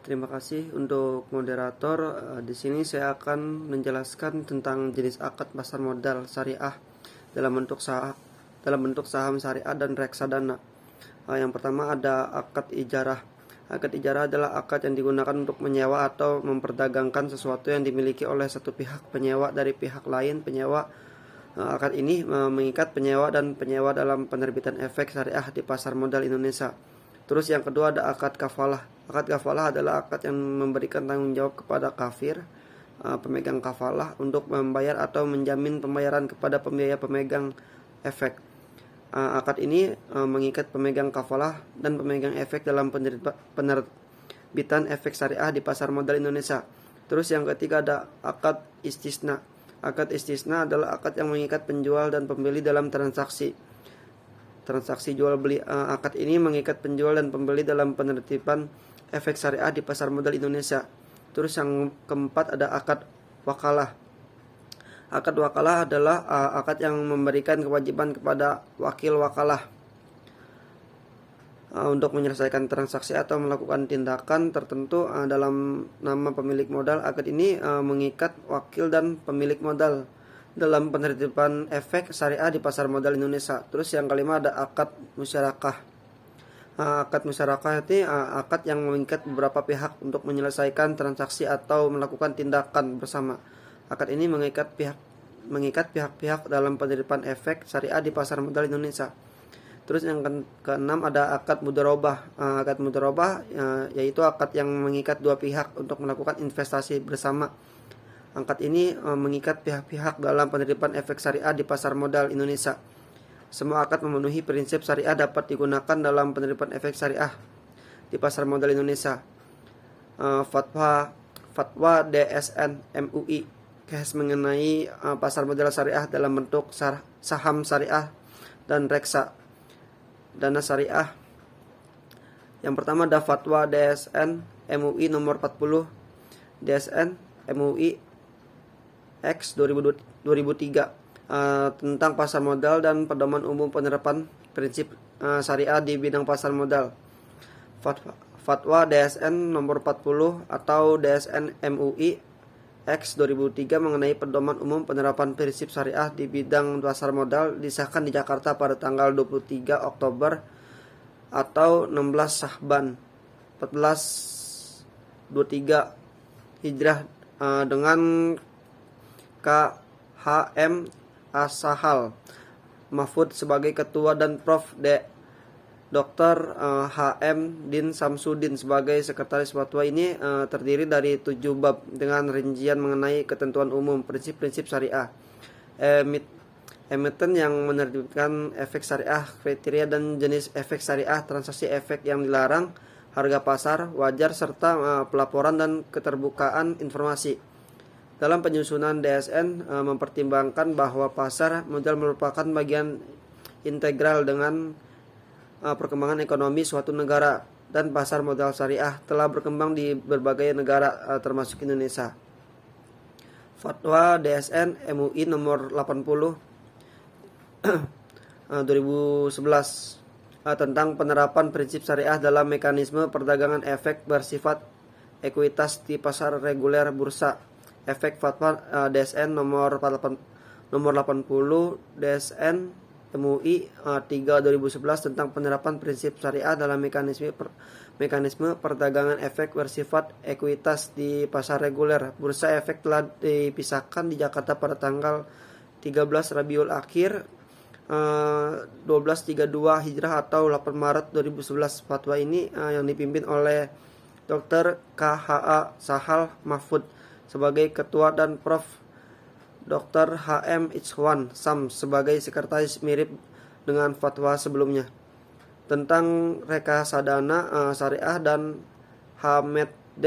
Terima kasih untuk moderator. Di sini saya akan menjelaskan tentang jenis akad pasar modal syariah dalam bentuk saham syariah dan reksadana. Yang pertama ada akad ijarah. Akad ijarah adalah akad yang digunakan untuk menyewa atau memperdagangkan sesuatu yang dimiliki oleh satu pihak penyewa dari pihak lain penyewa. Akad ini mengikat penyewa dan penyewa dalam penerbitan efek syariah di pasar modal Indonesia. Terus yang kedua ada akad kafalah. Akad kafalah adalah akad yang memberikan tanggung jawab kepada kafir, pemegang kafalah, untuk membayar atau menjamin pembayaran kepada pembiaya pemegang efek. Akad ini mengikat pemegang kafalah dan pemegang efek dalam penerbitan efek syariah di pasar modal Indonesia. Terus yang ketiga ada akad istisna. Akad istisna adalah akad yang mengikat penjual dan pembeli dalam transaksi jual beli. Akad ini mengikat penjual dan pembeli dalam penertiban efek syariah di pasar modal Indonesia. Terus yang keempat ada akad wakalah. Akad wakalah adalah akad yang memberikan kewajiban kepada wakil wakalah untuk menyelesaikan transaksi atau melakukan tindakan tertentu dalam nama pemilik modal. Akad ini mengikat wakil dan pemilik modal dalam penertiban efek syariah di pasar modal Indonesia. Terus yang kelima ada akad musyarakah. Akad musyarakah itu akad yang mengikat beberapa pihak untuk menyelesaikan transaksi atau melakukan tindakan bersama. Akad ini mengikat pihak-pihak dalam penertiban efek syariah di pasar modal Indonesia. Terus yang keenam ada akad mudharabah. Akad mudharabah yaitu akad yang mengikat dua pihak untuk melakukan investasi bersama. Akad ini mengikat pihak-pihak dalam penerbitan efek syariah di pasar modal Indonesia. Semua akad memenuhi prinsip syariah dapat digunakan dalam penerbitan efek syariah di pasar modal Indonesia. Fatwa DSN MUI KS mengenai pasar modal syariah dalam bentuk saham syariah dan reksadana syariah. Yang pertama ada Fatwa DSN MUI nomor 40 DSN MUI X 2003 tentang pasar modal dan pedoman umum penerapan prinsip syariah di bidang pasar modal. Fatwa DSN nomor 40 atau DSN MUI X 2003 mengenai pedoman umum penerapan prinsip syariah di bidang pasar modal disahkan di Jakarta pada tanggal 23 Oktober atau 16 Syahban 1423 Hijrah dengan KHM Asahal Mahfud sebagai ketua dan Prof. Dr. HM Din Samsudin sebagai sekretaris. Fatwa ini terdiri dari 7 bab dengan rincian mengenai ketentuan umum, prinsip-prinsip syariah, emiten yang menerbitkan efek syariah, kriteria dan jenis efek syariah, transaksi efek yang dilarang, harga pasar wajar, serta pelaporan dan keterbukaan informasi. Dalam penyusunan DSN mempertimbangkan bahwa pasar modal merupakan bagian integral dengan perkembangan ekonomi suatu negara, dan pasar modal syariah telah berkembang di berbagai negara termasuk Indonesia. Fatwa DSN MUI nomor 80 2011 tentang penerapan prinsip syariah dalam mekanisme perdagangan efek bersifat ekuitas di pasar reguler bursa efek. Fatwa DSN nomor 80 DSN MUI 3 2011 tentang penerapan prinsip syariah dalam mekanisme perdagangan efek bersifat ekuitas di pasar reguler bursa efek telah dipisahkan di Jakarta pada tanggal 13 Rabiul Akhir 1232 Hijrah atau 8 Maret 2011. Fatwa ini yang dipimpin oleh Dr. KHA Sahal Mahfud sebagai ketua dan Prof. Dr. HM Ichwan Sam sebagai sekretaris, mirip dengan fatwa sebelumnya. Tentang reksadana syariah dan HMD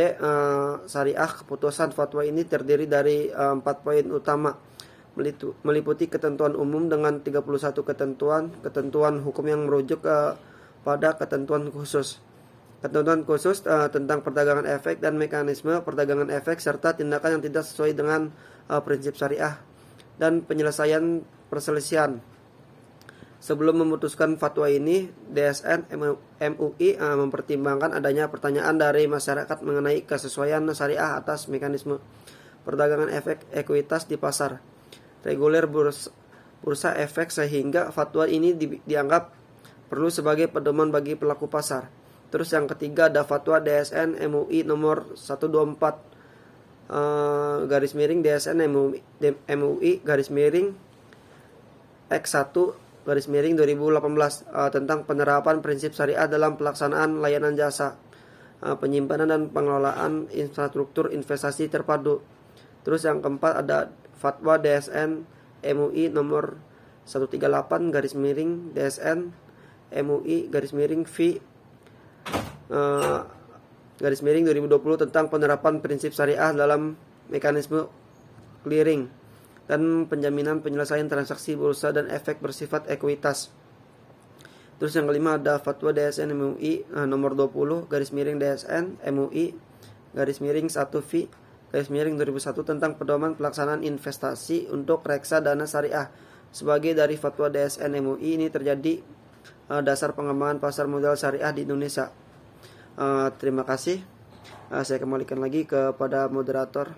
syariah, keputusan fatwa ini terdiri dari 4 poin utama, meliputi ketentuan umum dengan 31 ketentuan hukum yang merujuk pada ketentuan khusus. Ketentuan khusus tentang perdagangan efek dan mekanisme perdagangan efek serta tindakan yang tidak sesuai dengan prinsip syariah dan penyelesaian perselisihan. Sebelum memutuskan fatwa ini, DSN MUI mempertimbangkan adanya pertanyaan dari masyarakat mengenai kesesuaian syariah atas mekanisme perdagangan efek ekuitas di pasar reguler bursa efek, sehingga fatwa ini dianggap perlu sebagai pedoman bagi pelaku pasar. Terus yang ketiga ada fatwa DSN MUI nomor 124 garis miring DSN MUI garis miring X1 garis miring 2018 tentang penerapan prinsip syariah dalam pelaksanaan layanan jasa penyimpanan dan pengelolaan infrastruktur investasi terpadu. Terus yang keempat ada fatwa DSN MUI nomor 138 garis miring DSN MUI garis miring V garis miring 2020 tentang penerapan prinsip syariah dalam mekanisme clearing dan penjaminan penyelesaian transaksi bursa dan efek bersifat ekuitas. Terus yang kelima ada fatwa DSN MUI nomor 20 garis miring DSN MUI garis miring 1V garis miring 2001 tentang pedoman pelaksanaan investasi untuk reksadana syariah. Sebagai dari fatwa DSN MUI ini terjadi dasar pengembangan pasar modal syariah di Indonesia. Terima kasih. Saya kembalikan lagi kepada moderator.